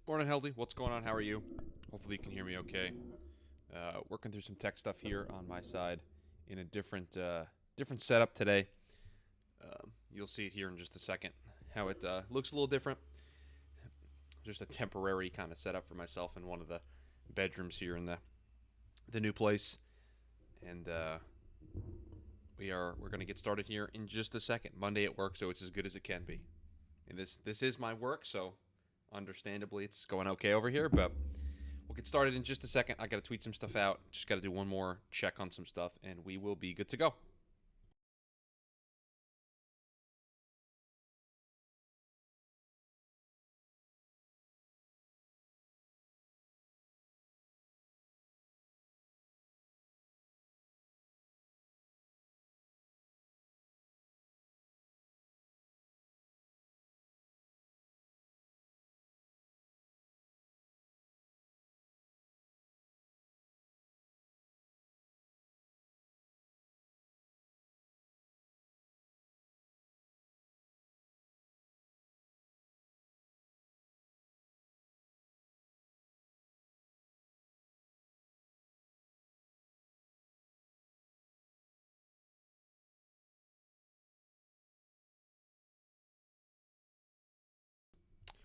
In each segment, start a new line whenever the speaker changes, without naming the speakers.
Morning, Heldy. What's going on? How are you? Hopefully, you can hear me okay. Working through some tech stuff here on my side in a different setup today. You'll see it here in just a second. How it looks a little different. Just a temporary kind of setup for myself in one of the bedrooms here in the new place, and we're going to get started here in just a second. Monday at work, so it's as good as it can be. And this is my work, so understandably it's going okay over here, but we'll get started in just a second. I got to tweet some stuff out. Just got to do one more check on some stuff, and we will be good to go.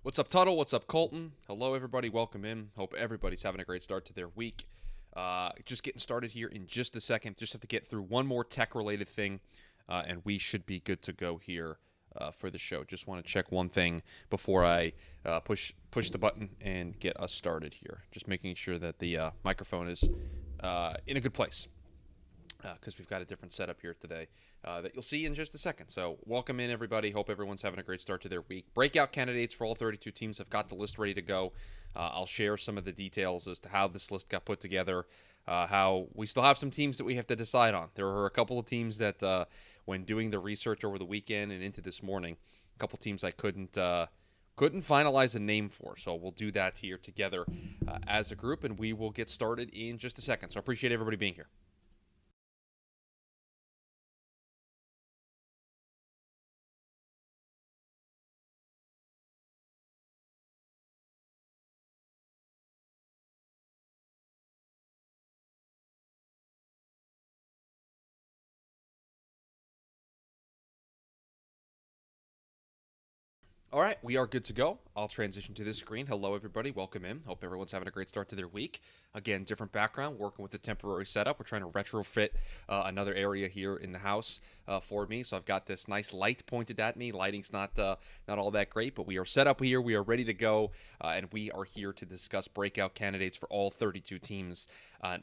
What's up, Tuttle? What's up, Colton? Hello, everybody. Welcome in. Hope everybody's having a great start to their week. Just getting started here in just a second. Just have to get through one more tech-related thing, and we should be good to go here for the show. Just want to check one thing before I push the button and get us started here. Just making sure that the microphone is in a good place, because we've got a different setup here today that you'll see in just a second. So welcome in, everybody. Hope everyone's having a great start to their week. Breakout candidates for all 32 teams. Have got the list ready to go. I'll share some of the details as to how this list got put together, how we still have some teams that we have to decide on. There are a couple of teams that when doing the research over the weekend and into this morning, a couple teams I couldn't finalize a name for. So we'll do that here together as a group, and we will get started in just a second. So I appreciate everybody being here. All right, we are good to go. I'll transition to this screen. Hello, everybody. Welcome in. Hope everyone's having a great start to their week. Again, different background, working with a temporary setup. We're trying to retrofit another area here in the house for me. So I've got this nice light pointed at me. Lighting's not all that great, but we are set up here. We are ready to go, and we are here to discuss breakout candidates for all 32 teams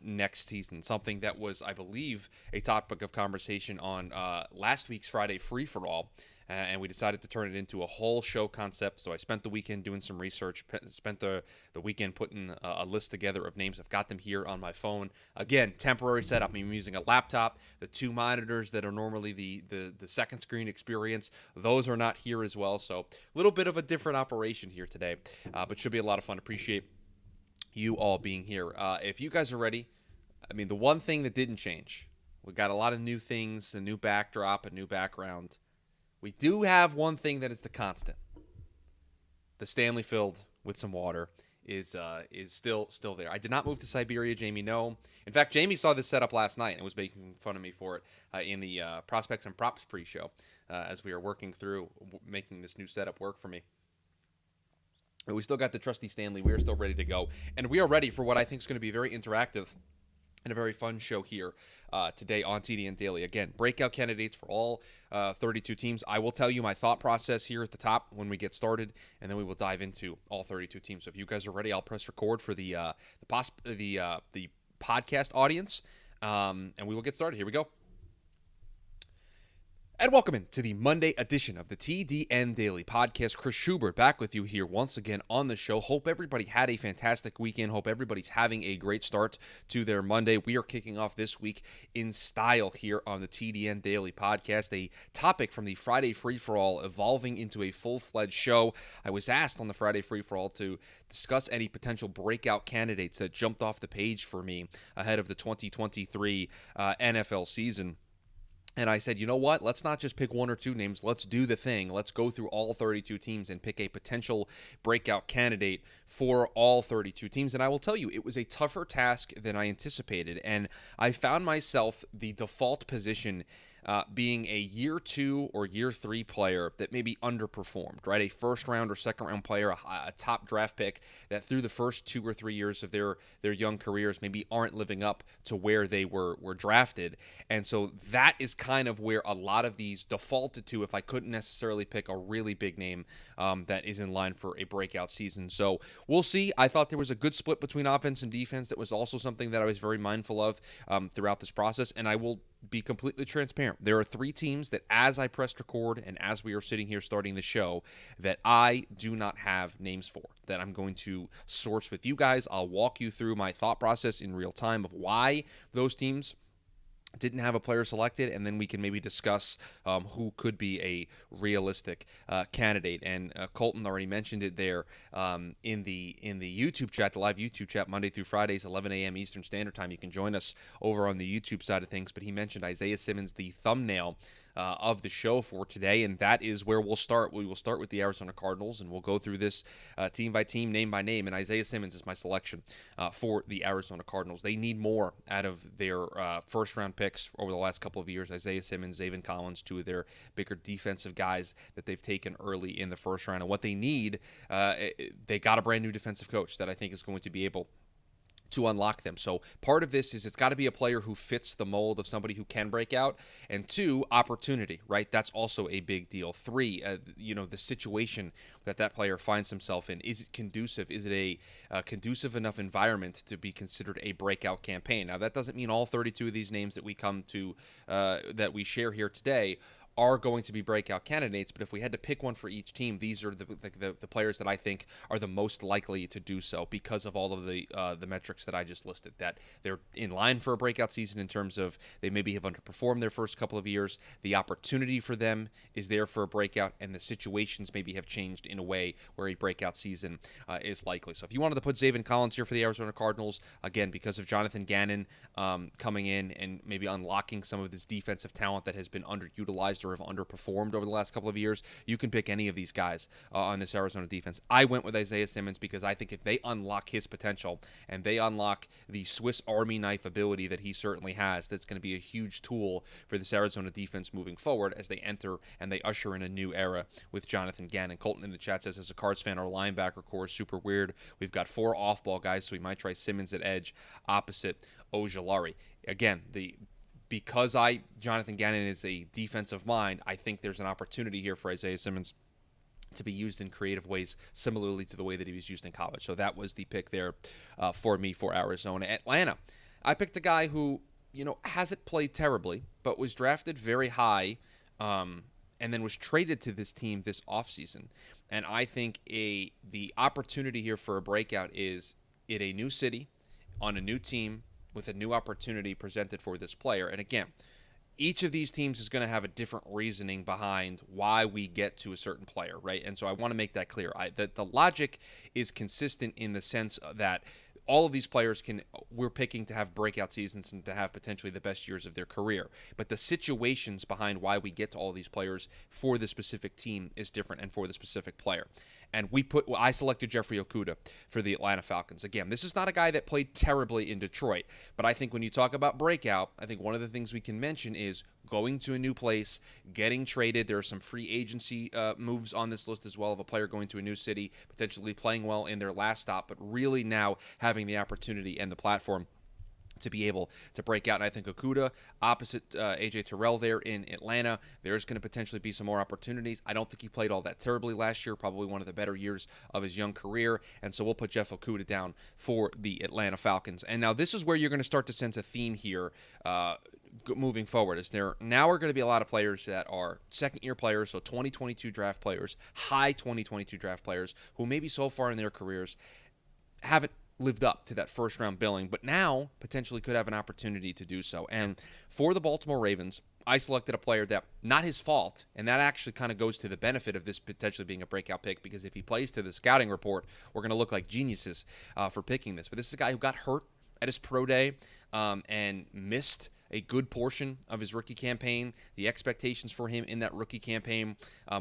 next season. Something that was, I believe, a topic of conversation on last week's Friday free-for-all. And we decided to turn it into a whole show concept. So I spent the weekend doing some research, spent the weekend putting a list together of names. I've got them here on my phone. Again, temporary setup. I'm using a laptop. The two monitors that are normally the second screen experience, those are not here as well. So a little bit of a different operation here today, but should be a lot of fun. Appreciate you all being here. If you guys are ready, I mean, the one thing that didn't change, we got a lot of new things, a new backdrop, a new background. We do have one thing that is the constant. The Stanley filled with some water is still there. I did not move to Siberia, Jamie. No. In fact, Jamie saw this setup last night and was making fun of me for it in the Prospects and Props pre-show as we are working through making this new setup work for me. But we still got the trusty Stanley. We are still ready to go, and we are ready for what I think is going to be very interactive and a very fun show here today on TDN Daily. Again, breakout candidates for all 32 teams. I will tell you my thought process here at the top when we get started, and then we will dive into all 32 teams. So if you guys are ready, I'll press record for the podcast audience, and we will get started. Here we go. And welcome in to the Monday edition of the TDN Daily Podcast. Chris Schubert back with you here once again on the show. Hope everybody had a fantastic weekend. Hope everybody's having a great start to their Monday. We are kicking off this week in style here on the TDN Daily Podcast, a topic from the Friday Free-For-All evolving into a full-fledged show. I was asked on the Friday Free-For-All to discuss any potential breakout candidates that jumped off the page for me ahead of the 2023 NFL season. And I said, you know what? Let's not just pick one or two names. Let's do the thing. Let's go through all 32 teams and pick a potential breakout candidate for all 32 teams. And I will tell you, it was a tougher task than I anticipated. And I found myself the default position being a year 2 or year 3 player that maybe underperformed, right? A first round or second round player, a top draft pick that through the first 2 or 3 years of their young careers maybe aren't living up to where they were drafted. And so that is kind of where a lot of these defaulted to if I couldn't necessarily pick a really big name that is in line for a breakout season. So we'll see. I thought there was a good split between offense and defense. That was also something that I was very mindful of throughout this process. And I will be completely transparent. There are 3 teams that as I pressed record and as we are sitting here starting the show that I do not have names for, that I'm going to source with you guys. I'll walk you through my thought process in real time of why those teams didn't have a player selected, and then we can maybe discuss who could be a realistic candidate. And Colton already mentioned it there in the YouTube chat, the live YouTube chat, Monday through Fridays, 11 a.m. Eastern Standard Time. You can join us over on the YouTube side of things. But he mentioned Isaiah Simmons, the thumbnail of the show for today, and that is where we'll start. We will start with the Arizona Cardinals, and we'll go through this team by team, name by name, and Isaiah Simmons is my selection for the Arizona Cardinals. They need more out of their first-round picks over the last couple of years. Isaiah Simmons, Zaven Collins, 2 of their bigger defensive guys that they've taken early in the first round, and what they need, they got a brand-new defensive coach that I think is going to be able to unlock them. So part of this is it's got to be a player who fits the mold of somebody who can break out, and 2, opportunity, right? That's also a big deal. 3, the situation that player finds himself in. Is it conducive? Is it a conducive enough environment to be considered a breakout campaign? Now, that doesn't mean all 32 of these names that we come to, that we share here today are going to be breakout candidates, but if we had to pick one for each team, these are the players that I think are the most likely to do so because of all of the metrics that I just listed, that they're in line for a breakout season in terms of they maybe have underperformed their first couple of years, the opportunity for them is there for a breakout, and the situations maybe have changed in a way where a breakout season is likely. So if you wanted to put Zaven Collins here for the Arizona Cardinals, again, because of Jonathan Gannon coming in and maybe unlocking some of this defensive talent that has been underutilized or have underperformed over the last couple of years, you can pick any of these guys on this Arizona defense. I went with Isaiah Simmons because I think if they unlock his potential and they unlock the Swiss Army knife ability that he certainly has, that's going to be a huge tool for this Arizona defense moving forward as they enter and they usher in a new era with Jonathan Gannon. Colton in the chat says, as a Cards fan, our linebacker core is super weird. We've got 4 off-ball guys, so we might try Simmons at edge opposite Ojulari. Again, because Jonathan Gannon is a defensive mind, I think there's an opportunity here for Isaiah Simmons to be used in creative ways, similarly to the way that he was used in college. So that was the pick there for me for Arizona. Atlanta, I picked a guy who, hasn't played terribly, but was drafted very high and then was traded to this team this offseason. And I think the opportunity here for a breakout is in a new city, on a new team, with a new opportunity presented for this player. And again, each of these teams is going to have a different reasoning behind why we get to a certain player, right? And so I want to make that clear. The logic is consistent in the sense that all of these players we're picking to have breakout seasons and to have potentially the best years of their career. But the situations behind why we get to all these players for the specific team is different and for the specific player. And I selected Jeffrey Okudah for the Atlanta Falcons. Again, this is not a guy that played terribly in Detroit, but I think when you talk about breakout, I think one of the things we can mention is going to a new place, getting traded. There are some free agency moves on this list as well of a player going to a new city, potentially playing well in their last stop, but really now having the opportunity and the platform to be able to break out. And I think Okudah, opposite A.J. Terrell there in Atlanta, there's going to potentially be some more opportunities. I don't think he played all that terribly last year, probably one of the better years of his young career. And so we'll put Jeff Okudah down for the Atlanta Falcons. And now this is where you're going to start to sense a theme here moving forward. Is there now are going to be a lot of players that are second-year players, so 2022 draft players, high 2022 draft players, who maybe so far in their careers haven't lived up to that first-round billing, but now potentially could have an opportunity to do so. And for the Baltimore Ravens, I selected a player that, not his fault, and that actually kind of goes to the benefit of this potentially being a breakout pick, because if he plays to the scouting report, we're going to look like geniuses for picking this. But this is a guy who got hurt at his pro day and missed a good portion of his rookie campaign. The expectations for him in that rookie campaign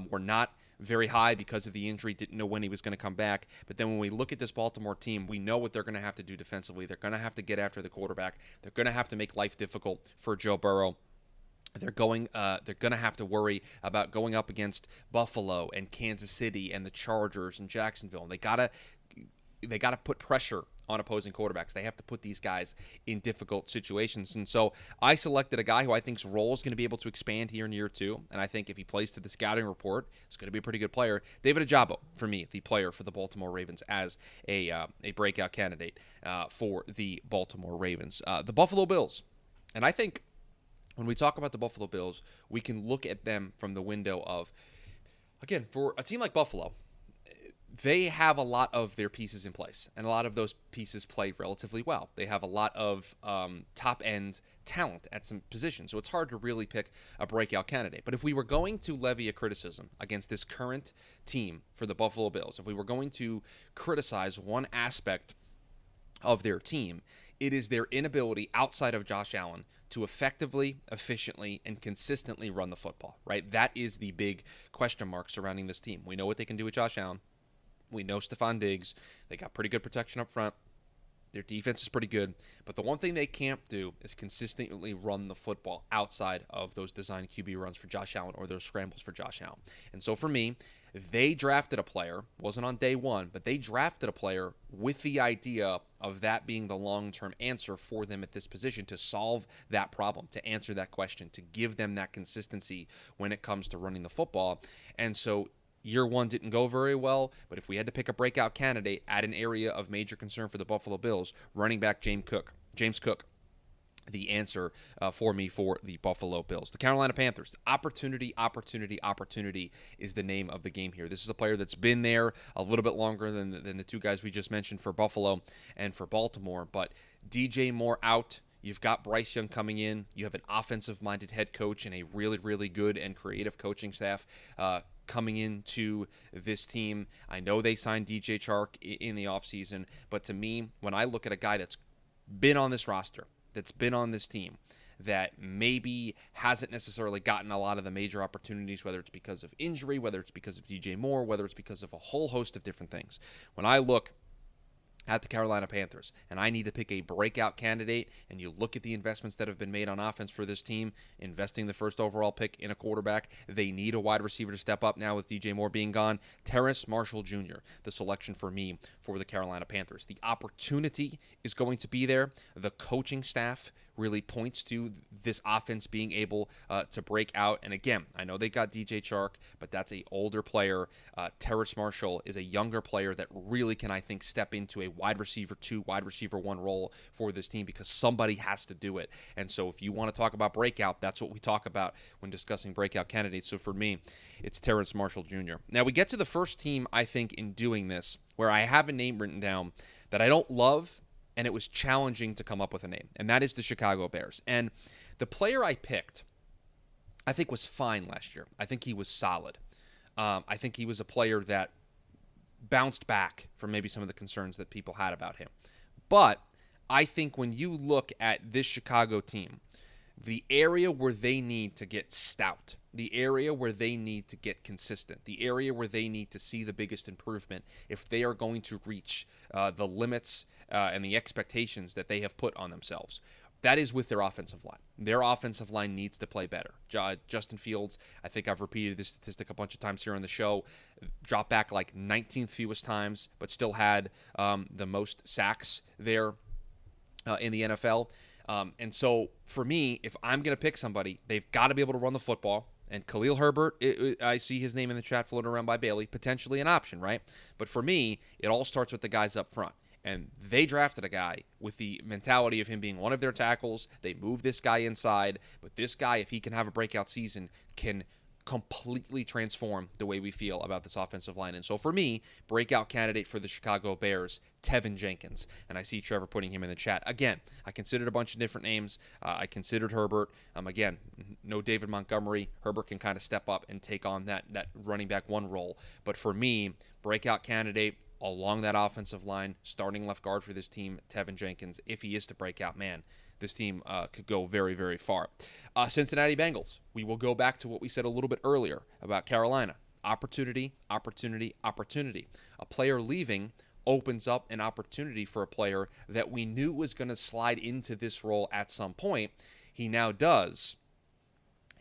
were not very high because of the injury, didn't know when he was going to come back. But then when we look at this Baltimore team, we know what they're going to have to do defensively. They're going to have to get after the quarterback. They're going to have to make life difficult for Joe Burrow. They're going to have to worry about going up against Buffalo and Kansas City and the Chargers and Jacksonville. And they gotta put pressure on opposing quarterbacks. They have to put these guys in difficult situations. And so I selected a guy who I think's role is going to be able to expand here in year 2. And I think if he plays to the scouting report, he's going to be a pretty good player. David Ojabo, for me, the player for the Baltimore Ravens as a breakout candidate for the Baltimore Ravens. The Buffalo Bills. And I think when we talk about the Buffalo Bills, we can look at them from the window of, again, for a team like Buffalo, they have a lot of their pieces in place, and a lot of those pieces play relatively well. They have a lot of top-end talent at some positions, so it's hard to really pick a breakout candidate. But if we were going to levy a criticism against this current team for the Buffalo Bills, if we were going to criticize one aspect of their team, it is their inability outside of Josh Allen to effectively, efficiently, and consistently run the football, right? That is the big question mark surrounding this team. We know what they can do with Josh Allen. We know Stephon Diggs. They got pretty good protection up front. Their defense is pretty good. But the one thing they can't do is consistently run the football outside of those designed QB runs for Josh Allen or those scrambles for Josh Allen. And so for me, they drafted a player, wasn't on day one, but they drafted a player with the idea of that being the long-term answer for them at this position to solve that problem, to answer that question, to give them that consistency when it comes to running the football. And so year 1 didn't go very well, but if we had to pick a breakout candidate at an area of major concern for the Buffalo Bills, running back James Cook, the answer for me for the Buffalo Bills. The Carolina Panthers, opportunity is the name of the game here. This is a player that's been there a little bit longer than the two guys we just mentioned for Buffalo and for Baltimore, but DJ Moore out. You've got Bryce Young coming in. You have an offensive-minded head coach and a really, really good and creative coaching staff coming into this team. I know they signed DJ Chark in the offseason, but to me, when I look at a guy that's been on this roster, that's been on this team, that maybe hasn't necessarily gotten a lot of the major opportunities, whether it's because of injury, whether it's because of DJ Moore, whether it's because of a whole host of different things. When I look at the Carolina Panthers, and I need to pick a breakout candidate, and you look at the investments that have been made on offense for this team, investing the first overall pick in a quarterback, they need a wide receiver to step up now with DJ Moore being gone. Terrace Marshall Jr., the selection for me for the Carolina Panthers. The opportunity is going to be there. The coaching staff really points to this offense being able to break out. And again, I know they got DJ Chark, but that's an older player. Terrace Marshall is a younger player that really can, I think, step into a wide receiver 2, wide receiver 1 role for this team because somebody has to do it. And so if you want to talk about breakout, that's what we talk about when discussing breakout candidates. So for me, it's Terrace Marshall Jr. Now we get to the first team, I think, in doing this, where I have a name written down that I don't love, and it was challenging to come up with a name, and that is the Chicago Bears. And the player I picked, I think, was fine last year. I think he was solid. I think he was a player that bounced back from maybe some of the concerns that people had about him. But I think when you look at this Chicago team, the area where they need to get stout, the area where they need to get consistent, the area where they need to see the biggest improvement if they are going to reach the limits and the expectations that they have put on themselves, that is with their offensive line. Their offensive line needs to play better. Justin Fields, I think I've repeated this statistic a bunch of times here on the show, dropped back like 19th fewest times, but still had the most sacks there in the NFL. And so for me, if I'm going to pick somebody, they've got to be able to run the football. And Khalil Herbert, I see his name in the chat floating around by Bailey, potentially an option, right? But for me, it all starts with the guys up front. And they drafted a guy with the mentality of him being one of their tackles. They move this guy inside. But this guy, if he can have a breakout season, can completely transform the way we feel about this offensive line. And so for me, breakout candidate for the Chicago Bears, Tevin Jenkins. And I see Trevor putting him in the chat. Again, I considered a bunch of different names. I considered Herbert. Again, no David Montgomery. Herbert can kind of step up and take on that running back 1 role. But for me, breakout candidate along that offensive line, starting left guard for this team, Tevin Jenkins. If he is to break out, man, this team could go very, very far. Cincinnati Bengals. We will go back to what we said a little bit earlier about Carolina. Opportunity, opportunity, opportunity. A player leaving opens up an opportunity for a player that we knew was going to slide into this role at some point. He now does,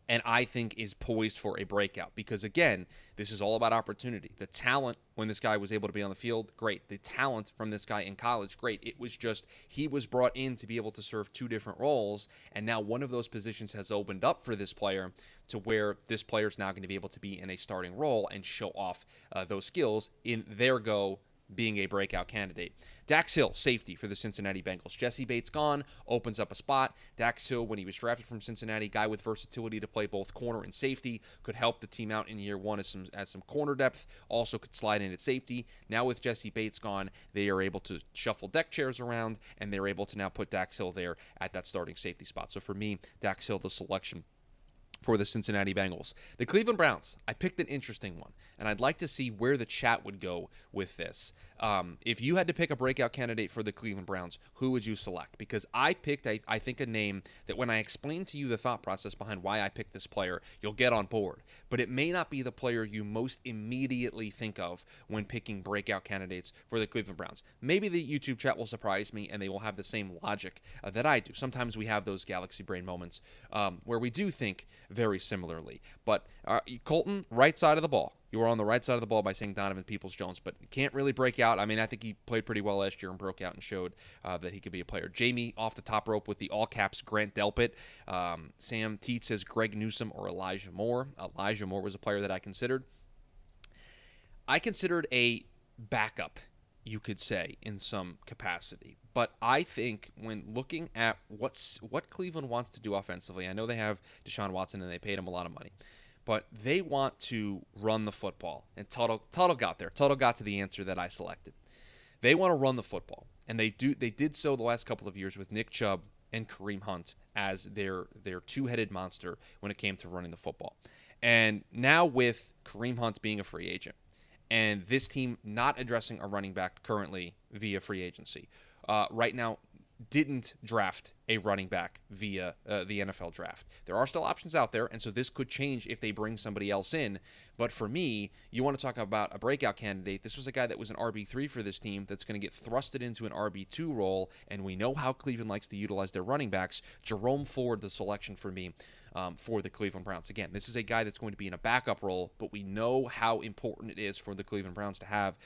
and I think is poised for a breakout because, again, this is all about opportunity. The talent when this guy was able to be on the field, great. The talent from this guy in college, great. It was just he was brought in to be able to serve two different roles, and now one of those positions has opened up for this player to where this player is now going to be able to be in a starting role and show off those skills in their go being a breakout candidate. Dax Hill, safety for the Cincinnati Bengals. Jesse Bates gone, opens up a spot. Dax Hill, when he was drafted from Cincinnati, guy with versatility to play both corner and safety, could help the team out in year one as some corner depth, also could slide in at safety. Now with Jesse Bates gone, they are able to shuffle deck chairs around, and they're able to now put Dax Hill there at that starting safety spot. So for me, Dax Hill, the selection for the Cincinnati Bengals. The Cleveland Browns, I picked an interesting one, and I'd like to see where the chat would go with this. If you had to pick a breakout candidate for the Cleveland Browns, who would you select? Because I picked, I think, a name that when I explain to you the thought process behind why I picked this player, you'll get on board. But it may not be the player you most immediately think of when picking breakout candidates for the Cleveland Browns. Maybe the YouTube chat will surprise me, and they will have the same logic that I do. Sometimes we have those galaxy brain moments where we do think very similarly. But Colton, right side of the ball. You were on the right side of the ball by saying Donovan Peoples-Jones, but can't really break out. I mean, I think he played pretty well last year and broke out and showed that he could be a player. Jamie off the top rope with the all caps Grant Delpit. Sam Teat says Greg Newsome or Elijah Moore. Elijah Moore was a player that I considered. I considered a backup, you could say, in some capacity. But I think when looking at what Cleveland wants to do offensively, I know they have Deshaun Watson and they paid him a lot of money, but they want to run the football. And Tuttle got there. Tuttle got to the answer that I selected. They want to run the football, and they did so the last couple of years with Nick Chubb and Kareem Hunt as their two-headed monster when it came to running the football. And now with Kareem Hunt being a free agent, and this team not addressing a running back currently via free agency, right now didn't draft a running back via the NFL draft. There are still options out there, and so this could change if they bring somebody else in. But for me, you want to talk about a breakout candidate. This was a guy that was an RB3 for this team that's going to get thrusted into an RB2 role, and we know how Cleveland likes to utilize their running backs. Jerome Ford, the selection for me for the Cleveland Browns. Again, this is a guy that's going to be in a backup role, but we know how important it is for the Cleveland Browns to have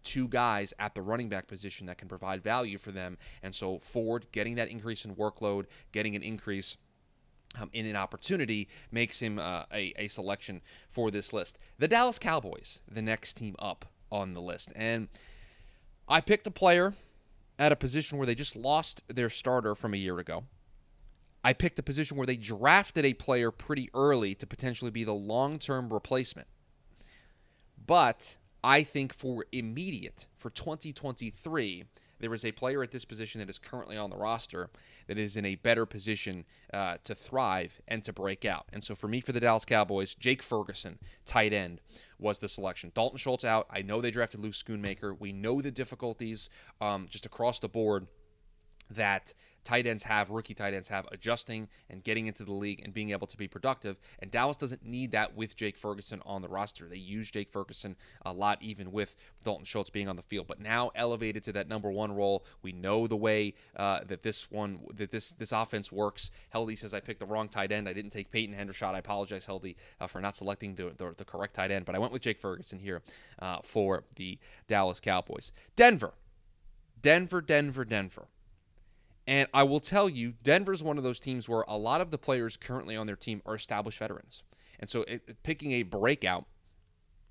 two guys at the running back position that can provide value for them. And so Ford getting that increase in workload, getting an increase in an opportunity makes him a selection for this list. The Dallas Cowboys, the next team up on the list. And I picked a player at a position where they just lost their starter from a year ago. I picked a position where they drafted a player pretty early to potentially be the long-term replacement. But I think for immediate, for 2023, there is a player at this position that is currently on the roster that is in a better position to thrive and to break out. And so for me, for the Dallas Cowboys, Jake Ferguson, tight end, was the selection. Dalton Schultz out. I know they drafted Luke Schoonmaker. We know the difficulties just across the board that rookie tight ends have adjusting and getting into the league and being able to be productive. And Dallas doesn't need that with Jake Ferguson on the roster. They use Jake Ferguson a lot, even with Dalton Schultz being on the field. But now elevated to that number one role, we know the way that this offense works. Heldy says I picked the wrong tight end. I didn't take Peyton Hendershot. I apologize, Heldy, for not selecting the correct tight end. But I went with Jake Ferguson here for the Dallas Cowboys. Denver. And I will tell you, Denver's one of those teams where a lot of the players currently on their team are established veterans. And so picking a breakout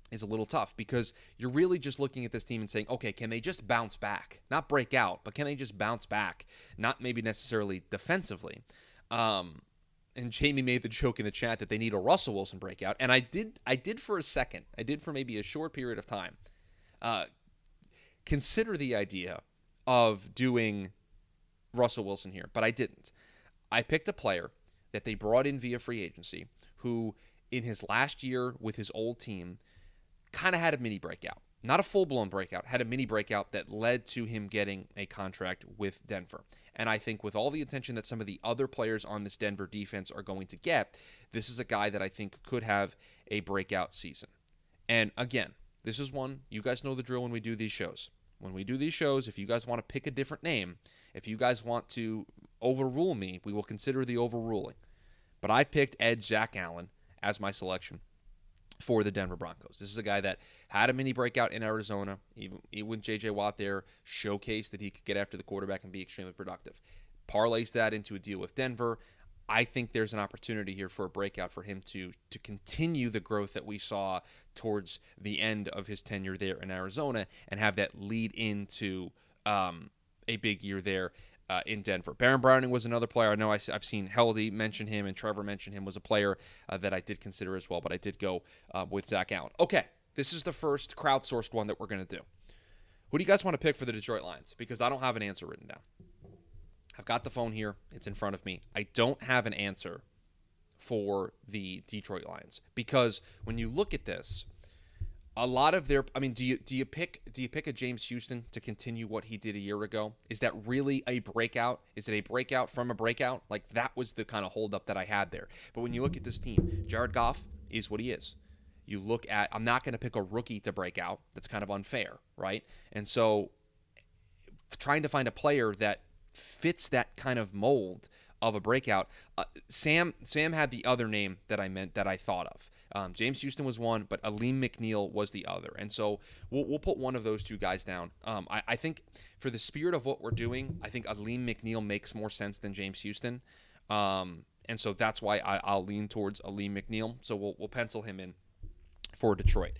is a little tough because you're really just looking at this team and saying, okay, can they just bounce back? Not break out, but can they just bounce back? Not maybe necessarily defensively. And Jamie made the joke in the chat that they need a Russell Wilson breakout. And I did for a second. I did for maybe a short period of time. Consider the idea of doing Russell Wilson here, but I didn't. I picked a player that they brought in via free agency who, in his last year with his old team, kind of had a mini breakout. not a full-blown breakout, had a mini breakout that led to him getting a contract with Denver. And I think with all the attention that some of the other players on this Denver defense are going to get, this is a guy that I think could have a breakout season. And again, this is one, you guys know the drill when we do these shows. When we do these shows, if you guys want to pick a different name, if you guys want to overrule me, we will consider the overruling. But I picked Zach Allen as my selection for the Denver Broncos. This is a guy that had a mini breakout in Arizona, even with J.J. Watt there, showcased that he could get after the quarterback and be extremely productive. Parlays that into a deal with Denver. I think there's an opportunity here for a breakout for him to continue the growth that we saw towards the end of his tenure there in Arizona and have that lead into a big year there in Denver. Baron Browning was another player. I know I've seen Heldy mention him and Trevor mention him, was a player that I did consider as well, but I did go with Zach Allen. Okay, this is the first crowdsourced one that we're going to do. Who do you guys want to pick for the Detroit Lions? Because I don't have an answer written down. I've got the phone here. It's in front of me. I don't have an answer for the Detroit Lions because when you look at this, a lot of their, I mean, do you pick a James Houston to continue what he did a year ago? Is that really a breakout? Is it a breakout from a breakout? Like, that was the kind of holdup that I had there. But when you look at this team, Jared Goff is what he is. You look at, I'm not going to pick a rookie to break out. That's kind of unfair, right? And so trying to find a player that fits that kind of mold of a breakout. Sam had the other name that I thought of. James Houston was one, but Aleem McNeil was the other. And so we'll put one of those two guys down. I think for the spirit of what we're doing, I think Aleem McNeil makes more sense than James Houston. And so that's why I'll lean towards Aleem McNeil. So we'll pencil him in for Detroit.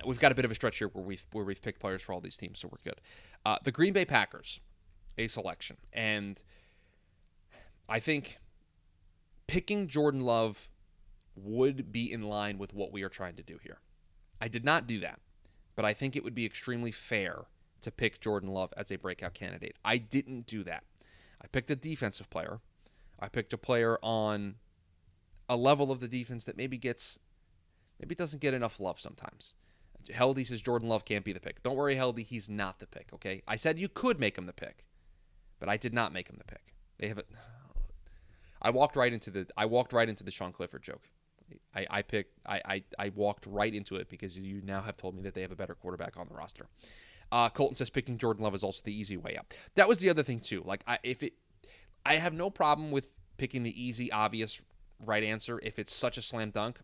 We've got a bit of a stretch here where we've picked players for all these teams, so we're good. The Green Bay Packers, a selection. And I think picking Jordan Love would be in line with what we are trying to do here. I did not do that, but I think it would be extremely fair to pick Jordan Love as a breakout candidate. I didn't do that. I picked a defensive player. I picked a player on a level of the defense that maybe doesn't get enough love sometimes. Heldy says Jordan Love can't be the pick. Don't worry, Heldy, he's not the pick, okay? I said you could make him the pick, but I did not make him the pick. They have I walked right into the Sean Clifford joke. I walked right into it because you now have told me that they have a better quarterback on the roster. Colton says picking Jordan Love is also the easy way out. That was the other thing too. Like I have no problem with picking the easy, obvious right answer if it's such a slam dunk.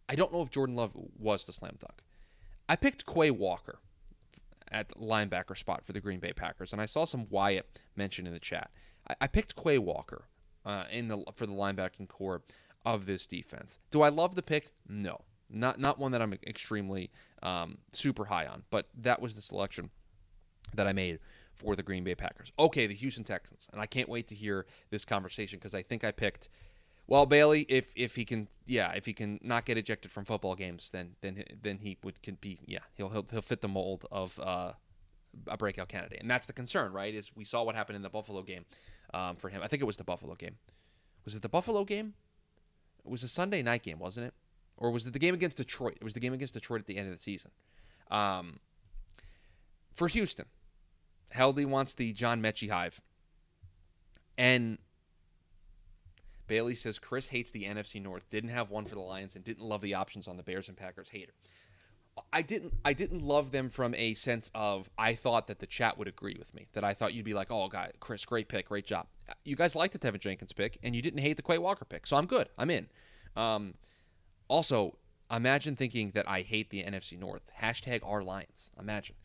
I don't know if Jordan Love was the slam dunk. I picked Quay Walker at the linebacker spot for the Green Bay Packers, and I saw some Wyatt mentioned in the chat. I picked Quay Walker for the linebacking core of this defense. Do I love the pick? No, not one that I'm extremely super high on, but that was the selection that I made for the Green Bay Packers. Okay, the Houston Texans, and I can't wait to hear this conversation because I think I picked. Well, Bailey, if he can not get ejected from football games, then he he'll fit the mold of a breakout candidate, and that's the concern, right? Is we saw what happened in the Buffalo game for him. I think it was the Buffalo game. Was it the Buffalo game? It was a Sunday night game, wasn't it? Or was it the game against Detroit? It was the game against Detroit at the end of the season. For Houston, Heldy wants the John Mechie hive, and Bailey says Chris hates the NFC North, didn't have one for the Lions, and didn't love the options on the Bears and Packers. Hater. I didn't love them from a sense of I thought that the chat would agree with me, that I thought you'd be like, oh, God, Chris, great pick, great job. You guys liked the Tevin Jenkins pick, and you didn't hate the Quay Walker pick, so I'm good. I'm in. Also, imagine thinking that I hate the NFC North. # our Lions. Imagine.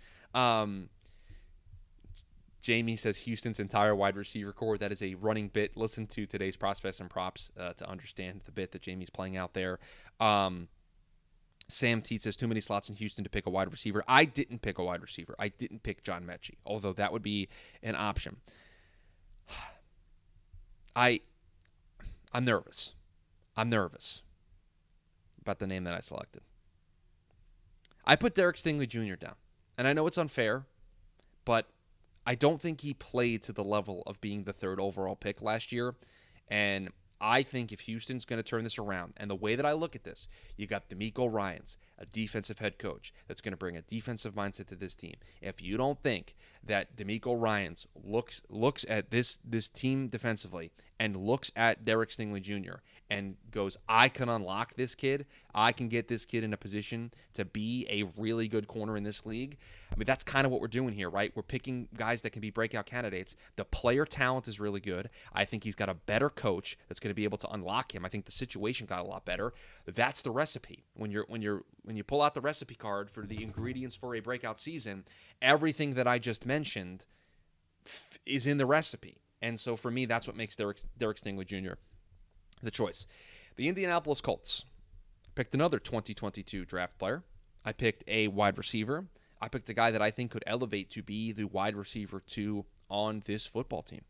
Jamie says Houston's entire wide receiver core. That is a running bit. Listen to today's prospects and props to understand the bit that Jamie's playing out there. Sam T says too many slots in Houston to pick a wide receiver. I didn't pick a wide receiver. I didn't pick John Mechie, although that would be an option. I'm nervous. I'm nervous about the name that I selected. I put Derek Stingley Jr. down, and I know it's unfair, but I don't think he played to the level of being the 3rd overall pick last year. And I think if Houston's going to turn this around, and the way that I look at this, you got DeMeco Ryans, a defensive head coach that's going to bring a defensive mindset to this team, if you don't think that DeMeco Ryans looks at this team defensively and looks at Derek Stingley Jr. and goes, I can unlock this kid, I can get this kid in a position to be a really good corner in this league. I mean, that's kind of what we're doing here, right? We're picking guys that can be breakout candidates. The player talent is really good. I think he's got a better coach that's going to be able to unlock him. I think the situation got a lot better. That's the recipe. When you pull out the recipe card for the ingredients for a breakout season, everything that I just mentioned is in the recipe. And so for me, that's what makes Derek Stingley Jr. the choice. The Indianapolis Colts picked another 2022 draft player. I picked a wide receiver. I picked a guy that I think could elevate to be the wide receiver 2 on this football team.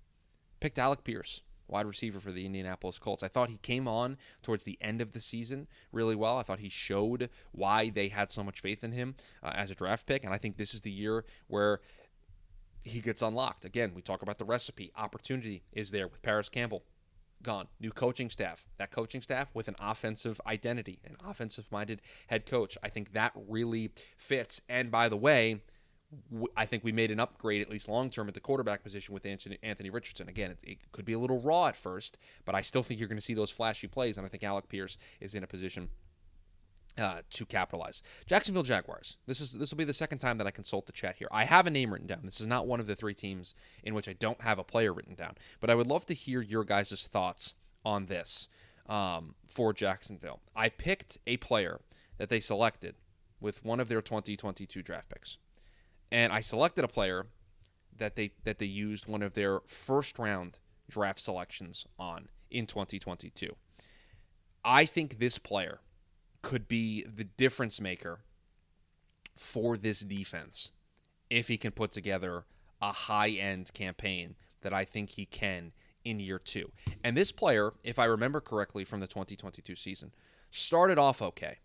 Picked Alec Pierce, wide receiver for the Indianapolis Colts. I thought he came on towards the end of the season really well. I thought he showed why they had so much faith in him as a draft pick, and I think this is the year where he gets unlocked. Again, we talk about the recipe. Opportunity is there with Paris Campbell gone. New coaching staff. That coaching staff with an offensive identity, an offensive-minded head coach. I think that really fits. And by the way, I think we made an upgrade, at least long-term, at the quarterback position with Anthony Richardson. Again, it could be a little raw at first, but I still think you're going to see those flashy plays, and I think Alec Pierce is in a position to capitalize. Jacksonville Jaguars. This will be the second time that I consult the chat here. I have a name written down. This is not one of the 3 teams in which I don't have a player written down, but I would love to hear your guys' thoughts on this for Jacksonville. I picked a player that they selected with one of their 2022 draft picks, and I selected a player that they used one of their first-round draft selections on in 2022. I think this player could be the difference maker for this defense if he can put together a high-end campaign that I think he can in year 2. And this player, if I remember correctly from the 2022 season, started off okay,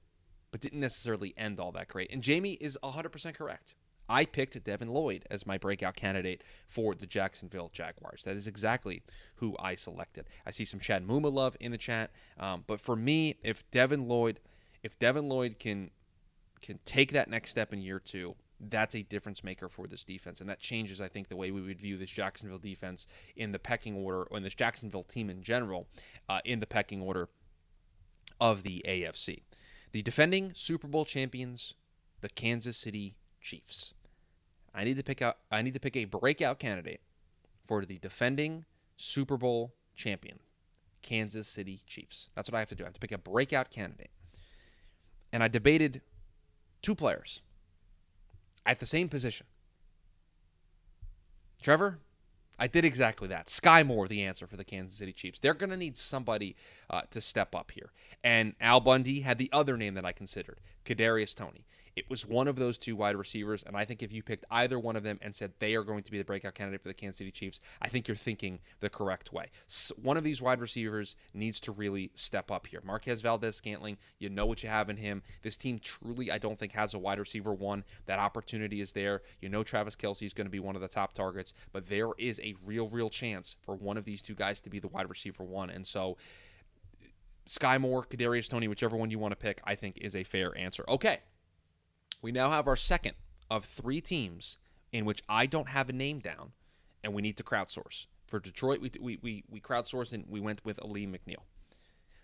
but didn't necessarily end all that great. And Jamie is 100% correct. I picked Devin Lloyd as my breakout candidate for the Jacksonville Jaguars. That is exactly who I selected. I see some Chad Muma love in the chat, but for me, if Devin Lloyd can take that next step in year 2, that's a difference maker for this defense, and that changes, I think, the way we would view this Jacksonville defense in the pecking order, or in this Jacksonville team in general, in the pecking order of the AFC. The defending Super Bowl champions, the Kansas City Chiefs. I need to pick a breakout candidate for the defending Super Bowl champion, Kansas City Chiefs. That's what I have to do. I have to pick a breakout candidate. And I debated 2 players at the same position. Trevor, I did exactly that. Sky Moore, the answer for the Kansas City Chiefs. They're going to need somebody to step up here. And Al Bundy had the other name that I considered, Kadarius Toney. It was one of those 2 wide receivers, and I think if you picked either one of them and said they are going to be the breakout candidate for the Kansas City Chiefs, I think you're thinking the correct way. So one of these wide receivers needs to really step up here. Marquez Valdez-Scantling, you know what you have in him. This team truly, I don't think, has a wide receiver 1. That opportunity is there. You know Travis Kelce is going to be one of the top targets, but there is a real chance for one of these 2 guys to be the wide receiver 1. And so Sky Moore, Kadarius Toney, whichever one you want to pick, I think is a fair answer. Okay. We now have our second of 3 teams in which I don't have a name down, and we need to crowdsource. For Detroit, we crowdsourced and we went with Aleem McNeil.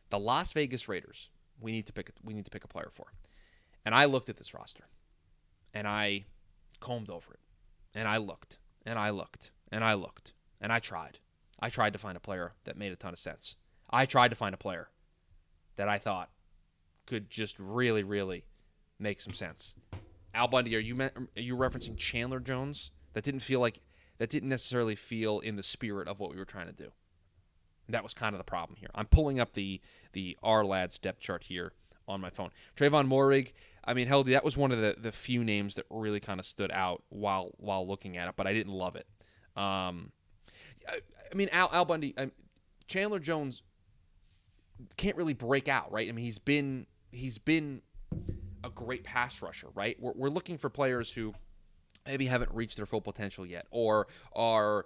The Las Vegas Raiders, we need to pick a player for. And I looked at this roster, and I combed over it, and I looked, and I looked, and I looked, and I tried. I tried to find a player that made a ton of sense. I tried to find a player that I thought could just really make some sense. Al Bundy, are you referencing Chandler Jones? That didn't necessarily feel in the spirit of what we were trying to do. That was kind of the problem here. I'm pulling up the R-Lads depth chart here on my phone. Trayvon Moehrig, I mean, hell, that was one of the few names that really kind of stood out while looking at it, but I didn't love it. I mean, Al Bundy, Chandler Jones can't really break out, right? I mean, he's been a great pass rusher, right? We're looking for players who maybe haven't reached their full potential yet, or are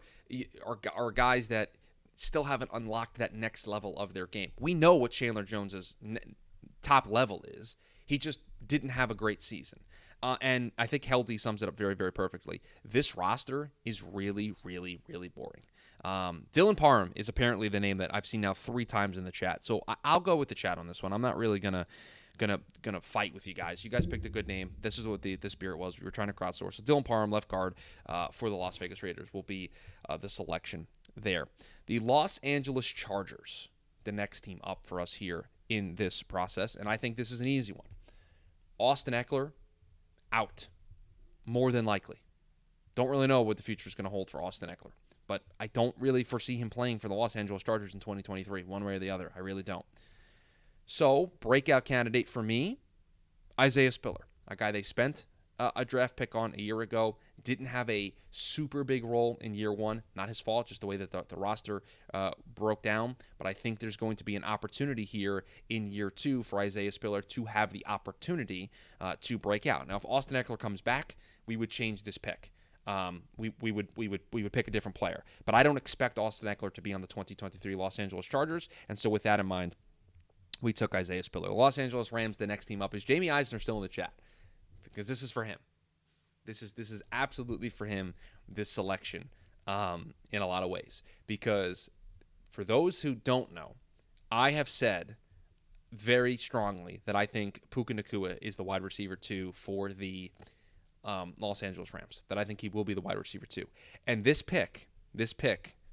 guys that still haven't unlocked that next level of their game. We know what Chandler Jones's top level is. He just didn't have a great season. And I think Heldy sums it up very, very perfectly. This roster is really, really, really boring. Dylan Parham is apparently the name that I've seen now 3 times in the chat. So I'll go with the chat on this one. I'm not really gonna fight with you guys. You guys picked a good name. This is what the spirit was. We were trying to crowdsource. So Dylan Parham, left guard for the Las Vegas Raiders, will be the selection there. The Los Angeles Chargers, the next team up for us here in this process, and I think this is an easy one. Austin Eckler, out. More than likely. Don't really know what the future is going to hold for Austin Eckler, but I don't really foresee him playing for the Los Angeles Chargers in 2023, one way or the other. I really don't. So, breakout candidate for me, Isaiah Spiller, a guy they spent a draft pick on a year ago. Didn't have a super big role in year one. Not his fault, just the way that the roster broke down. But I think there's going to be an opportunity here in year 2 for Isaiah Spiller to have the opportunity to break out. Now, if Austin Eckler comes back, we would change this pick. We would pick a different player. But I don't expect Austin Eckler to be on the 2023 Los Angeles Chargers. And so with that in mind, we took Isaiah Spiller. Los Angeles Rams, the next team up. Is Jamie Eisner still in the chat? Because this is for him. This is absolutely for him, this selection, in a lot of ways. Because for those who don't know, I have said very strongly that I think Puka Nacua is the wide receiver 2 for the Los Angeles Rams. That I think he will be the wide receiver 2. And this pick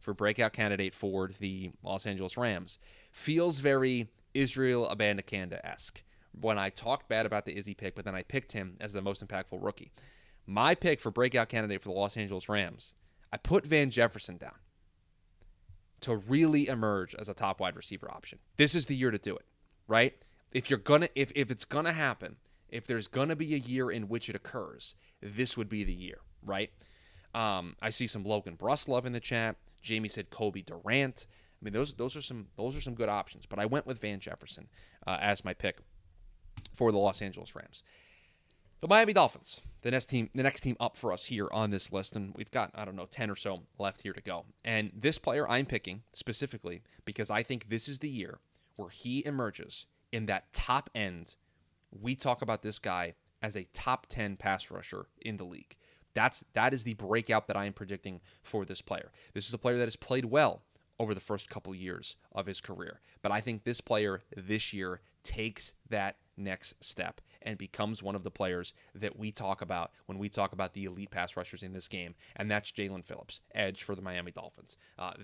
for breakout candidate for the Los Angeles Rams feels very Israel Abanikanda-esque. When I talked bad about the Izzy pick, but then I picked him as the most impactful rookie. My pick for breakout candidate for the Los Angeles Rams, I put Van Jefferson down to really emerge as a top wide receiver option. This is the year to do it, right? If it's gonna happen, if there's gonna be a year in which it occurs, this would be the year, right? I see some Logan Bruslove in the chat. Jamie said Kobe Durant. I mean, those are some good options. But I went with Van Jefferson as my pick for the Los Angeles Rams. The Miami Dolphins, the next team up for us here on this list, and we've got, 10 or so left here to go. And this player I'm picking specifically because I think this is the year where he emerges in that top end. We talk about this guy as a top 10 pass rusher in the league. That is the breakout that I am predicting for this player. This is a player that has played well over the first couple years of his career. But I think this player this year takes that next step and becomes one of the players that we talk about when we talk about the elite pass rushers in this game, and that's Jalen Phillips, edge for the Miami Dolphins.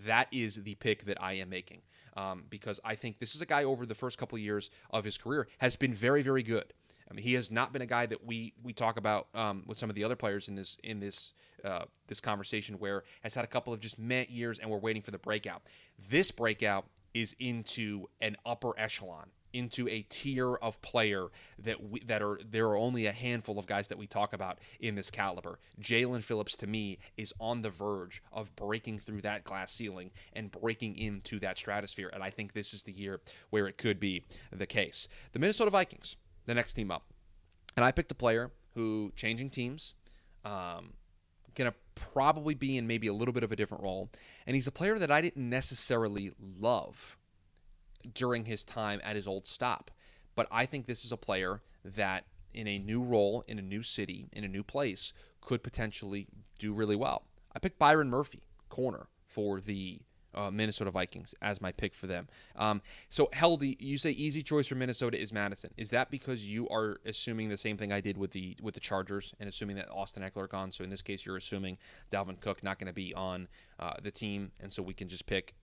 That is the pick that I am making because I think this is a guy over the first couple years of his career has been very, very good. I mean, he has not been a guy that we talk about with some of the other players in this conversation where has had a couple of just meh years and we're waiting for the breakout. This breakout is into an upper echelon, into a tier of player there are only a handful of guys that we talk about in this caliber. Jalen Phillips, to me, is on the verge of breaking through that glass ceiling and breaking into that stratosphere, and I think this is the year where it could be the case. The Minnesota Vikings, the next team up. And I picked a player who, changing teams, going to probably be in maybe a little bit of a different role. And he's a player that I didn't necessarily love during his time at his old stop. But I think this is a player that in a new role, in a new city, in a new place, could potentially do really well. I picked Byron Murphy, corner, for the Minnesota Vikings as my pick for them. So, Heldy, you say easy choice for Minnesota is Madison. Is that because you are assuming the same thing I did with the Chargers and assuming that Austin Eckler gone? So in this case, you're assuming Dalvin Cook not going to be on the team, and so we can just pick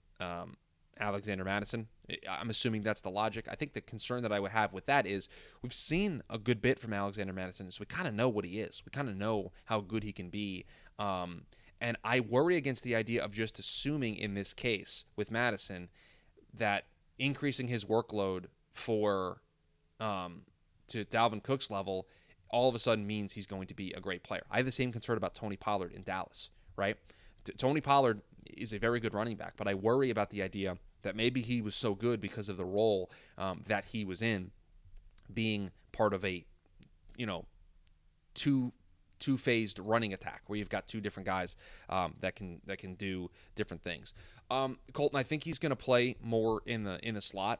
Alexander Madison. I'm assuming that's the logic. I think the concern that I would have with that is we've seen a good bit from Alexander Madison, so we kind of know what he is. We kind of know how good he can be. And I worry against the idea of just assuming in this case with Madison that increasing his workload to Dalvin Cook's level all of a sudden means he's going to be a great player. I have the same concern about Tony Pollard in Dallas, right? Tony Pollard is a very good running back, but I worry about the idea that maybe he was so good because of the role that he was in, being part of a, two-phased running attack where you've got two different guys that can do different things. Colton, I think he's going to play more in the slot.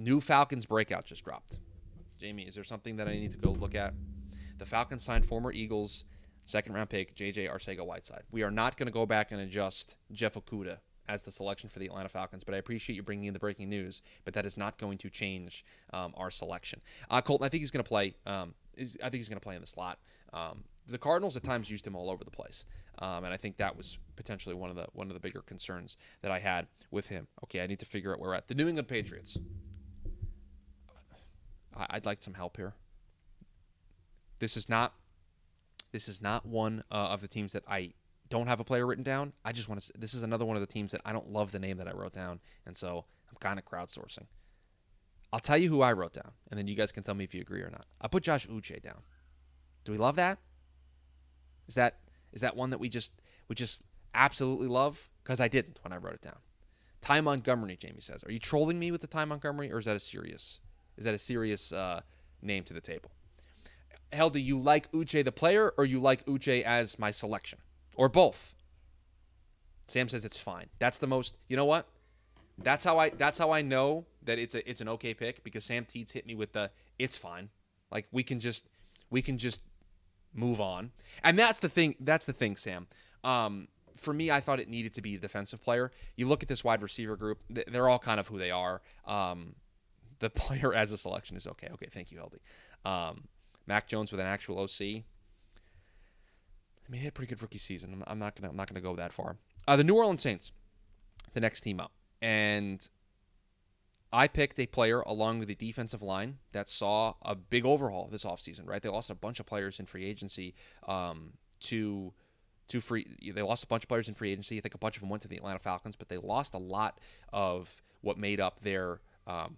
New Falcons breakout just dropped. Jamie, is there something that I need to go look at? The Falcons signed former Eagles second-round pick J.J. Arcega-Whiteside. We are not going to go back and adjust Jeff Okudah as the selection for the Atlanta Falcons, but I appreciate you bringing in the breaking news, but that is not going to change our selection. Colton, I think he's going to play. I think he's going to play in the slot. The Cardinals at times used him all over the place, and I think that was potentially one of the bigger concerns that I had with him. Okay, I need to figure out where we're at. The New England Patriots. I'd like some help here. This is not one of the teams that I don't have a player written down. I just want to. This is another one of the teams that I don't love the name that I wrote down, and so I'm kind of crowdsourcing. I'll tell you who I wrote down, and then you guys can tell me if you agree or not. I put Josh Uche down. Do we love that? Is that one that we just absolutely love? Because I didn't when I wrote it down. Ty Montgomery, Jamie says. Are you trolling me with the Ty Montgomery, or is that a serious name to the table? Hell, do you like Uche the player, or you like Uche as my selection, or both? Sam says it's fine. That's the most. You know what? That's how I know that it's an okay pick, because Sam Teets hit me with the it's fine. Like we can just move on. And that's the thing, Sam. For me, I thought it needed to be a defensive player. You look at this wide receiver group, they're all kind of who they are. The player as a selection is okay. Okay, thank you, Heldy. Mac Jones with an actual OC. I mean, he had a pretty good rookie season. I'm not gonna go that far. The New Orleans Saints, the next team up. And I picked a player along with the defensive line that saw a big overhaul this offseason, right? They lost a bunch of players in free agency They lost a bunch of players in free agency. I think a bunch of them went to the Atlanta Falcons, but they lost a lot of what made up their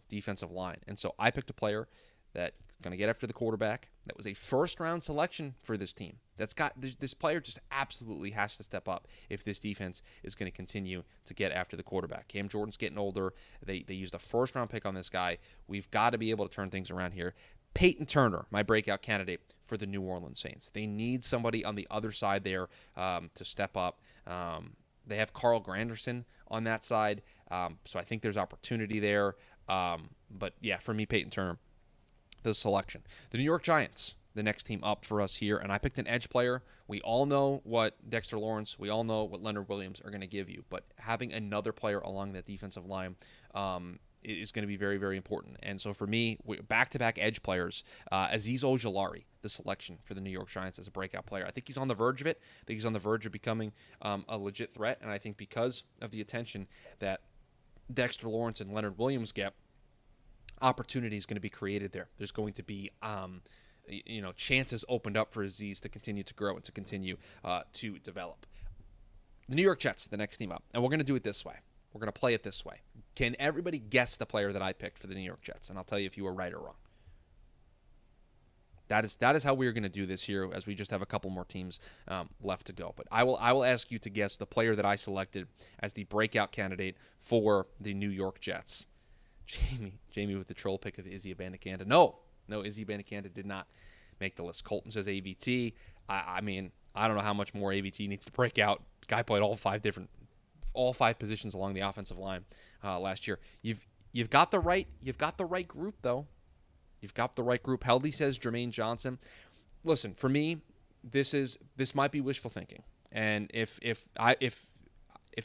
defensive line. And so I picked a player that going to get after the quarterback. That was a first-round selection for this team. This player just absolutely has to step up if this defense is going to continue to get after the quarterback. Cam Jordan's getting older. They used a first-round pick on this guy. We've got to be able to turn things around here. Peyton Turner, my breakout candidate for the New Orleans Saints. They need somebody on the other side there to step up. They have Carl Granderson on that side, so I think there's opportunity there. But, yeah, for me, Peyton Turner, the selection. The New York Giants, the next team up for us here, and I picked an edge player. We all know what Dexter Lawrence, we all know what Leonard Williams are going to give you, but having another player along that defensive line is going to be very, very important. And so for me, back-to-back edge players, Azeez Ojulari, the selection for the New York Giants as a breakout player. I think he's on the verge of it. I think he's on the verge of becoming a legit threat, and I think because of the attention that Dexter Lawrence and Leonard Williams get, opportunity is going to be created there. There's going to be chances opened up for Azeez to continue to grow and to continue to develop. The New York Jets, the next team up, and we're going to do it this way. We're going to play it this way. Can everybody guess the player that I picked for the New York Jets? And I'll tell you if you were right or wrong. That is how we're going to do this here, as we just have a couple more teams left to go. But I will ask you to guess the player that I selected as the breakout candidate for the New York Jets. Jamie with the troll pick of Izzy Abanikanda. No, Izzy Abanikanda did not make the list. Colton says AVT. I mean, I don't know how much more AVT needs to break out. Guy played all five positions along the offensive line last year. You've got the right group though. You've got the right group. Heldy says Jermaine Johnson. Listen, for me, this might be wishful thinking. And if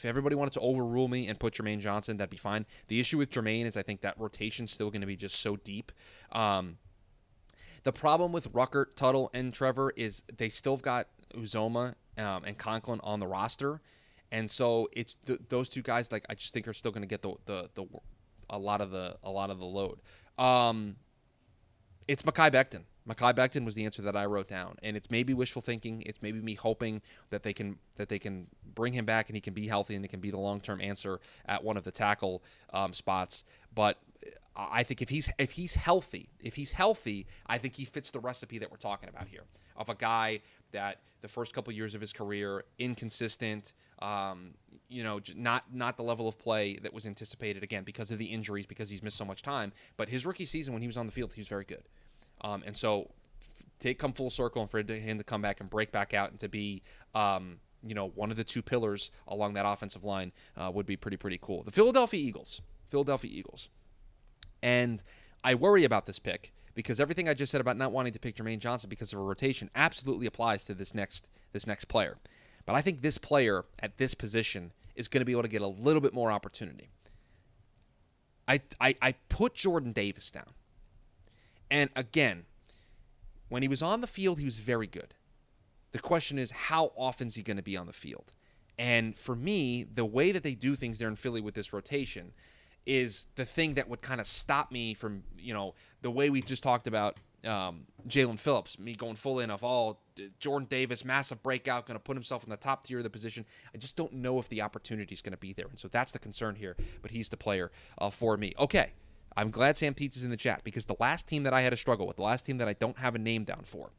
everybody wanted to overrule me and put Jermaine Johnson, that'd be fine. The issue with Jermaine is I think that rotation's still going to be just so deep. The problem with Ruckert, Tuttle, and Trevor is they still got Uzoma and Conklin on the roster, and so it's those two guys. Like I just think are still going to get a lot of the load. It's Mekhi Becton. Mekhi Becton was the answer that I wrote down, and it's maybe wishful thinking. It's maybe me hoping that they can bring him back and he can be healthy and it can be the long-term answer at one of the tackle spots. But I think if he's healthy, I think he fits the recipe that we're talking about here of a guy that the first couple years of his career inconsistent, not the level of play that was anticipated again because of the injuries, because he's missed so much time. But his rookie season when he was on the field, he was very good. And so come full circle and for him to come back and break back out and to be, one of the two pillars along that offensive line would be pretty cool. The Philadelphia Eagles. And I worry about this pick because everything I just said about not wanting to pick Jermaine Johnson because of a rotation absolutely applies to this next player. But I think this player at this position is going to be able to get a little bit more opportunity. I put Jordan Davis down. And again, when he was on the field, he was very good. The question is, how often is he going to be on the field? And for me, the way that they do things there in Philly with this rotation is the thing that would kind of stop me from, the way we just talked about Jalen Phillips, me going full in of all Jordan Davis, massive breakout, going to put himself in the top tier of the position. I just don't know if the opportunity is going to be there. And so that's the concern here, but he's the player for me. Okay, I'm glad Sam Tietz is in the chat because the last team that I had to struggle with, the last team that I don't have a name down for,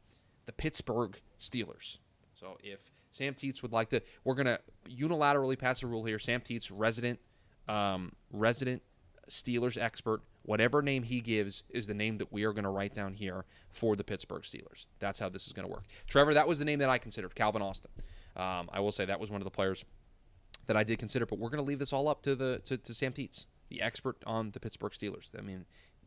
the Pittsburgh Steelers. So if Sam Tietz would like to, we're going to unilaterally pass a rule here. Sam Tietz, resident Steelers expert. Whatever name he gives is the name that we are going to write down here for the Pittsburgh Steelers. That's how this is going to work. Trevor, that was the name that I considered, Calvin Austin. I will say that was one of the players that I did consider, but we're going to leave this all up to Sam Tietz, the expert on the Pittsburgh Steelers. I mean,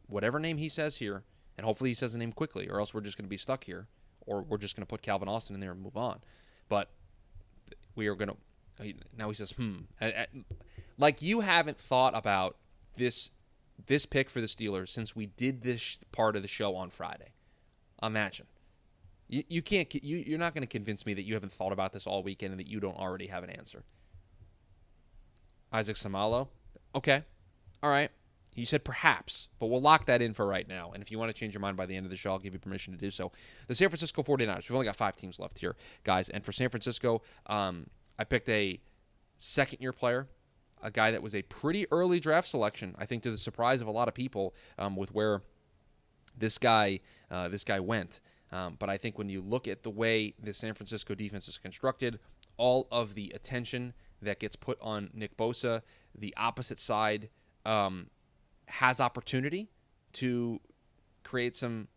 whatever name he says here, and hopefully he says the name quickly, or else we're just going to be stuck here, or we're just going to put Calvin Austin in there and move on. But we are going to, now he says, like you haven't thought about this pick for the Steelers since we did this part of the show on Friday. Imagine. You can't. You're not going to convince me that you haven't thought about this all weekend and that you don't already have an answer. Isaac Samalo. Okay. All right. You said perhaps, but we'll lock that in for right now. And if you want to change your mind by the end of the show, I'll give you permission to do so. The San Francisco 49ers. We've only got 5 teams left here, guys. And for San Francisco, I picked a second-year player, a guy that was a pretty early draft selection, I think to the surprise of a lot of people with where this guy went. But I think when you look at the way the San Francisco defense is constructed, all of the attention that gets put on Nick Bosa, the opposite side has opportunity to create some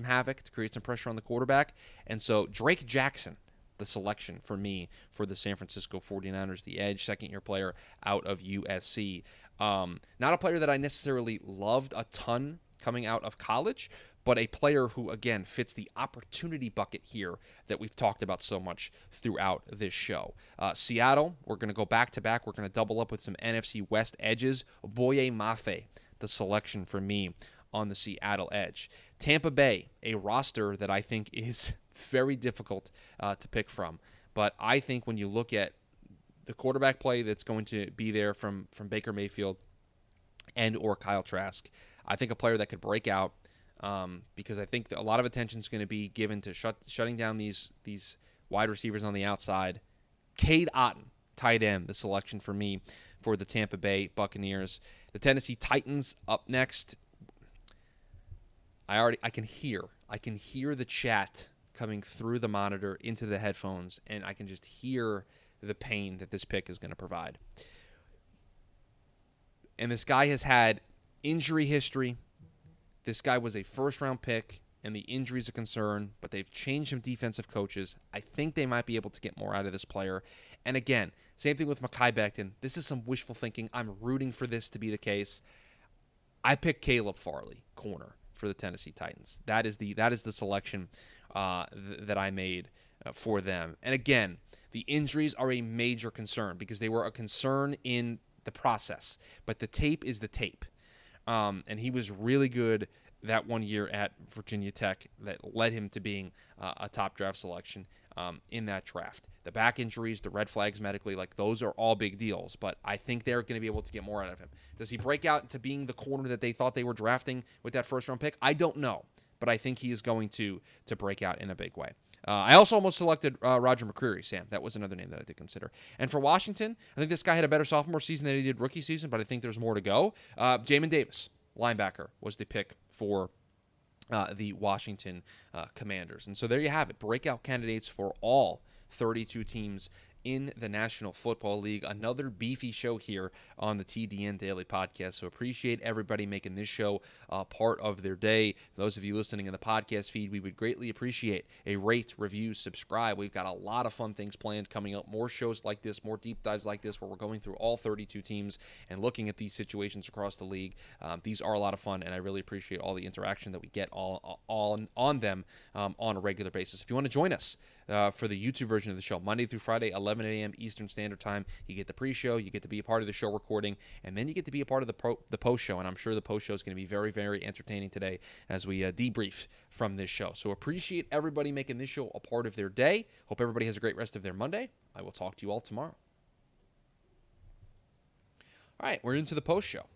havoc, to create some pressure on the quarterback. And so Drake Jackson, the selection for me for the San Francisco 49ers, the edge, second-year player out of USC. Not a player that I necessarily loved a ton coming out of college, but a player who, again, fits the opportunity bucket here that we've talked about so much throughout this show. Seattle, we're going to go back-to-back. We're going to double up with some NFC West edges. Boye Mafe, the selection for me on the Seattle edge. Tampa Bay, a roster that I think is very difficult to pick from. But I think when you look at the quarterback play that's going to be there from Baker Mayfield and or Kyle Trask, I think a player that could break out because I think a lot of attention is going to be given to shutting down these wide receivers on the outside. Cade Otton, tight end, the selection for me for the Tampa Bay Buccaneers. The Tennessee Titans up next. I can hear the chat coming through the monitor into the headphones, and I can just hear the pain that this pick is going to provide. And this guy has had injury history. This guy was a first-round pick, and the injuries a concern, but they've changed some defensive coaches. I think they might be able to get more out of this player. And again, same thing with Mekhi Becton. This is some wishful thinking. I'm rooting for this to be the case. I picked Caleb Farley, corner, for the Tennessee Titans. That is the selection that I made for them. And again, the injuries are a major concern because they were a concern in the process. But the tape is the tape. And he was really good that 1 year at Virginia Tech that led him to being a top draft selection in that draft. The back injuries, the red flags medically, like those are all big deals, but I think they're going to be able to get more out of him. Does he break out into being the corner that they thought they were drafting with that first-round pick? I don't know, but I think he is going to break out in a big way. I also almost selected Roger McCreary, Sam. That was another name that I did consider. And for Washington, I think this guy had a better sophomore season than he did rookie season, but I think there's more to go. Jamin Davis, linebacker, was the pick for the Washington Commanders. And so there you have it. Breakout candidates for all 32 teams in the National Football League. Another beefy show here on the TDN Daily podcast. So appreciate everybody making this show part of their day. For those of you listening in the podcast feed, we would greatly appreciate a rate, review, subscribe. We've got a lot of fun things planned coming up. More shows like this, more deep dives like this, where we're going through all 32 teams and looking at these situations across the league. These are a lot of fun, and I really appreciate all the interaction that we get all on them on a regular basis. If you want to join us for the YouTube version of the show, Monday through Friday, 11 a.m. Eastern Standard Time, you get the pre-show, you get to be a part of the show recording, and then you get to be a part of the post-show, and I'm sure the post-show is going to be very, very entertaining today as we debrief from this show. So appreciate everybody making this show a part of their day. Hope everybody has a great rest of their Monday. I will talk to you all tomorrow. All right, we're into the post-show.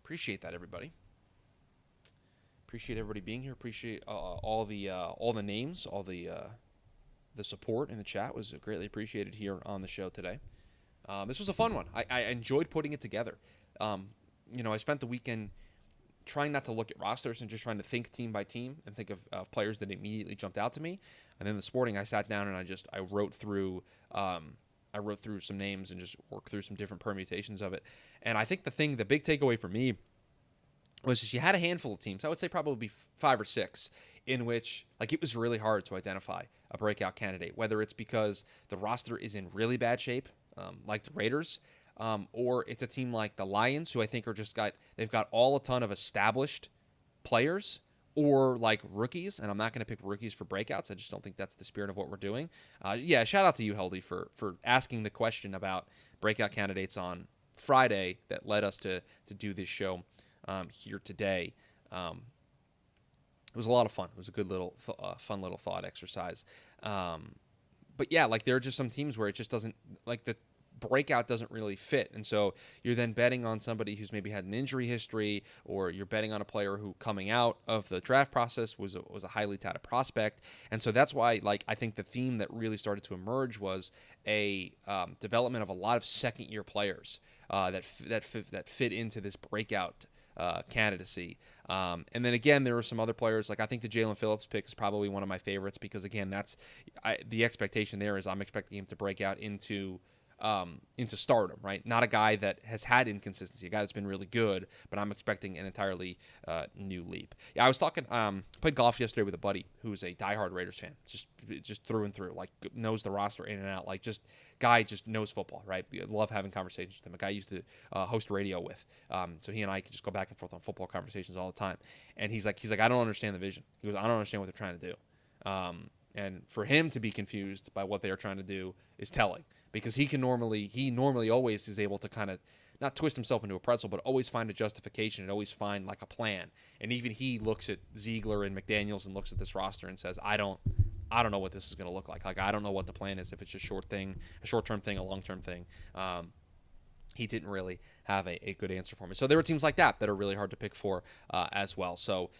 Appreciate that, everybody. Appreciate everybody being here. Appreciate all the names, all the support in the chat was greatly appreciated here on the show today. This was a fun one. I enjoyed putting it together. I spent the weekend trying not to look at rosters and just trying to think team by team and think of players that immediately jumped out to me. And then this morning I sat down and I wrote through some names and just worked through some different permutations of it. And I think the big takeaway for me was just you had a handful of teams, I would say probably 5 or 6, in which it was really hard to identify a breakout candidate, whether it's because the roster is in really bad shape, like the Raiders, or it's a team like the Lions, who I think they've got a ton of established players, or like rookies, and I'm not going to pick rookies for breakouts. I just don't think that's the spirit of what we're doing. Shout out to you, Heldy, for asking the question about breakout candidates on Friday that led us to do this show here today. It was a lot of fun. It was a good little fun little thought exercise. But yeah, there are just some teams where it just doesn't, the breakout doesn't really fit. And so you're then betting on somebody who's maybe had an injury history, or you're betting on a player who coming out of the draft process was a highly touted prospect. And so that's why I think the theme that really started to emerge was a development of a lot of second-year players that fit into this breakout candidacy. And then again, there were some other players. I think the Jalen Phillips pick is probably one of my favorites, because again, the expectation there is I'm expecting him to break out into stardom, right? Not a guy that has had inconsistency, a guy that's been really good, but I'm expecting an entirely new leap. Yeah, I was talking, played golf yesterday with a buddy who's a diehard Raiders fan, just through and through, knows the roster in and out, guy just knows football, right? I love having conversations with him. A guy I used to host radio with, so he and I could just go back and forth on football conversations all the time. And he's like, I don't understand the vision. He goes, I don't understand what they're trying to do. And for him to be confused by what they are trying to do is telling, because he normally always is able to kind of not twist himself into a pretzel, but always find a justification and always find a plan. And even he looks at Ziegler and McDaniels and looks at this roster and says, I don't know what this is going to look like. I don't know what the plan is, if it's a short-term thing, a long-term thing. He didn't really have a good answer for me. So there were teams like that are really hard to pick for as well. So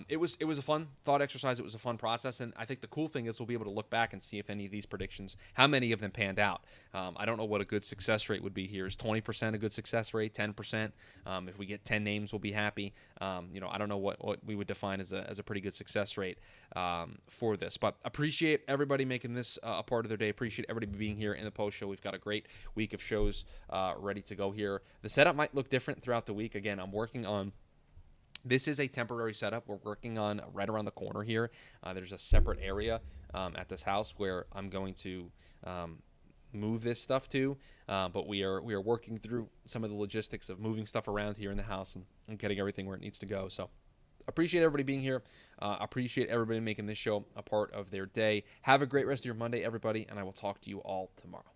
it was a fun thought exercise. It was a fun process. And I think the cool thing is we'll be able to look back and see if any of these predictions, how many of them panned out. I don't know what a good success rate would be here. Is 20% a good success rate? 10%? If we get 10 names, we'll be happy. I don't know what we would define as a pretty good success rate for this. But appreciate everybody making this a part of their day. Appreciate everybody being here in the post show. We've got a great week of shows ready to go here. The setup might look different throughout the week. Again, I'm working on, this is a temporary setup. We're working on right around the corner here. There's a separate area at this house where I'm going to move this stuff to, but we are working through some of the logistics of moving stuff around here in the house and getting everything where it needs to go. So appreciate everybody being here. Appreciate everybody making this show a part of their day. Have a great rest of your Monday, everybody, and I will talk to you all tomorrow.